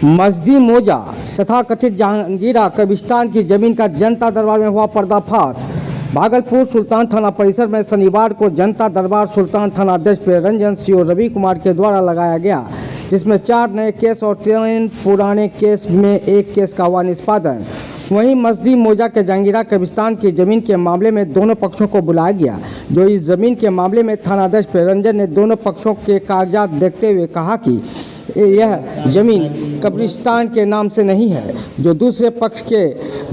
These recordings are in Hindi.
मस्दी मोजा तथा कथित जहांगीरा कब्रिस्तान की जमीन का जनता दरबार में हुआ पर्दाफाश। भागलपुर सुल्तान थाना परिसर में शनिवार को जनता दरबार सुल्तान थाना अध्यक्ष प्रियरंजन सीओ रवि कुमार के द्वारा लगाया गया, जिसमें 4 नए केस और 3 पुराने केस में 1 केस का हुआ निष्पादन। वहीं मस्दी मोजा के जहांगीरा कब्रिस्तान की जमीन के मामले में दोनों पक्षों को बुलाया गया। जो इस जमीन के मामले में थानाध्यक्ष प्रियरंजन ने दोनों पक्षों के कागजात देखते हुए कहा कि यह जमीन कब्रिस्तान के नाम से नहीं है। जो दूसरे पक्ष के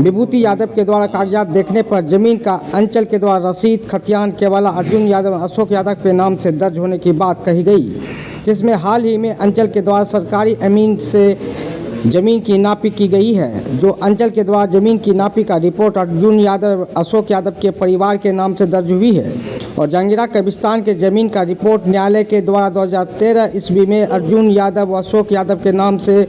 विभूति यादव के द्वारा कागजात देखने पर जमीन का अंचल के द्वारा रसीद खतियान केवाला अर्जुन यादव अशोक यादव के नाम से दर्ज होने की बात कही गई, जिसमें हाल ही में अंचल के द्वारा सरकारी अमीन से जमीन की नापी की गई है। जो अंचल के द्वारा जमीन की नापी का रिपोर्ट अर्जुन यादव अशोक यादव के परिवार के नाम से दर्ज हुई है और जहांगीरा कब्रिस्तान के जमीन का रिपोर्ट न्यायालय के द्वारा 2013 ईस्वी में अर्जुन यादव व अशोक यादव के नाम से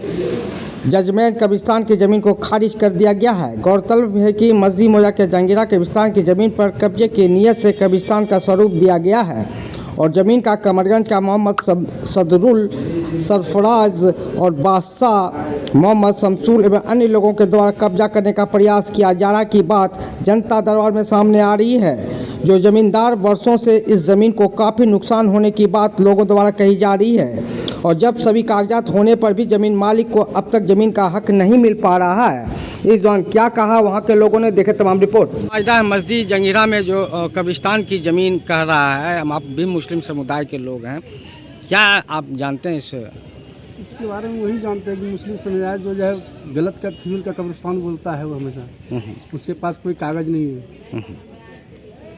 जजमेंट कब्रिस्तान की जमीन को खारिज कर दिया गया है। गौरतलब है कि मस्दी मोजा के जहांगीरा कब्रिस्तान की जमीन पर कब्जे की नीयत से कब्रिस्तान का स्वरूप दिया गया है और ज़मीन का कमरगंज का मोहम्मद सदरुल सरफराज और बादशाह मोहम्मद शमसूल एवं अन्य लोगों के द्वारा कब्जा करने का प्रयास किया जा रहा की बात जनता दरबार में सामने आ रही है। जो ज़मींदार वर्षों से इस ज़मीन को काफ़ी नुकसान होने की बात लोगों द्वारा कही जा रही है और जब सभी कागजात होने पर भी ज़मीन मालिक को अब तक ज़मीन का हक नहीं मिल पा रहा है। इस दौरान क्या कहा वहाँ के लोगों ने, देखे तमाम रिपोर्ट। माजदा मस्दी जहांगीरा में जो कब्रिस्तान की ज़मीन कह रहा है, हम आप भी मुस्लिम समुदाय के लोग हैं, क्या आप जानते हैं इसके बारे में? वही जानते हैं कि मुस्लिम समुदाय जो है गलत का फिजूल का कब्रिस्तान बोलता है, वो हमेशा उसके पास कोई कागज़ नहीं है।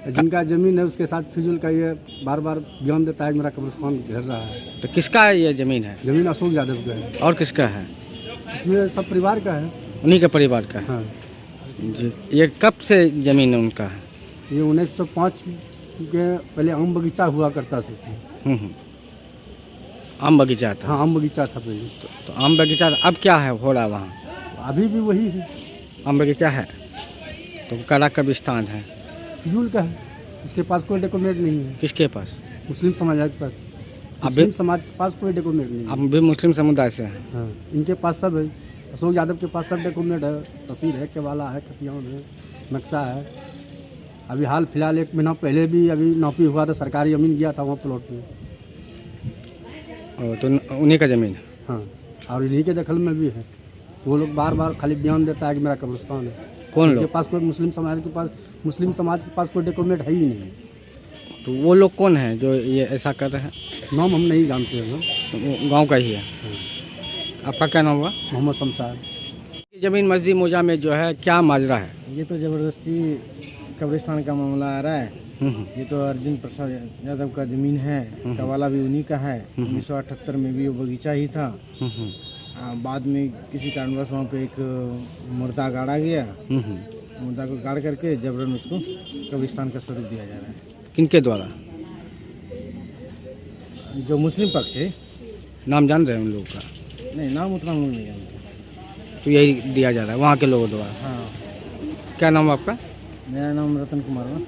जिनका ज़मीन है उसके साथ फिजूल का ये बार बार बयान देता है मेरा कब्रिस्तान घेर रहा है। तो किसका है ये ज़मीन? है ज़मीन अशोक यादव का है। और किसका है? इसमें सब परिवार का है, उन्हीं के परिवार का है। हाँ जी। ये कब से ज़मीन उनका है? ये 1905 के पहले आम बगीचा हुआ करता था उसमें। आम बगीचा था? हाँ, आम बगीचा था पहले। तो आम बगीचा अब क्या है हो रहा है वहाँ? अभी भी वही है, आम बगीचा है तो कड़ा कब्रिस्तान है, फिजूल का है। उसके पास कोई डॉक्यूमेंट नहीं है। किसके पास? मुस्लिम समाज के पास। मुस्लिम समाज के पास कोई डॉक्यूमेंट नहीं है। आप भी मुस्लिम समुदाय से हैं? हाँ, इनके पास सब है। अशोक यादव के पास सब डॉक्यूमेंट है, रसीद है, केवाला है, खतियान है, नक्शा है। अभी हाल फिलहाल 1 महीना पहले भी अभी नापी हुआ था, सरकारी ज़मीन गया था वहाँ प्लॉट में। तो उन्हीं का ज़मीन है? हाँ, और इन्हीं के दखल में भी है। वो लोग बार बार खाली बयान देता है कि मेरा कब्रिस्तान है। कौन लोग? के पास कोई मुस्लिम समाज के पास कोई डॉक्यूमेंट है ही नहीं। तो वो लोग कौन हैं जो ये ऐसा कर रहे हैं? नाम हम नहीं जानते हैं। तो वो गाँव का ही है। आपका क्या नाम हुआ? मोहम्मद शमशाद। ज़मीन मस्दी मोजा में जो है क्या माजरा है? ये तो ज़बरदस्ती कब्रिस्तान का मामला आ रहा है। ये तो अर्जुन प्रसाद यादव का ज़मीन है, कवाला भी उन्हीं का है। 1978 में भी वो बगीचा ही था। बाद में किसी कारणवश वहाँ पे एक मुर्दा गाड़ा गया। मुर्दा को गाड़ करके जबरन उसको कब्रिस्तान का स्वरूप दिया जा रहा है। किनके द्वारा? जो मुस्लिम पक्ष है। नाम जान रहे हैं उन लोगों का? नहीं, नाम उतना हम लोग नहीं जानते। तो यही दिया जा रहा है वहाँ के लोगों द्वारा? हाँ। क्या नाम है आपका? मेरा नाम रतन कुमार है।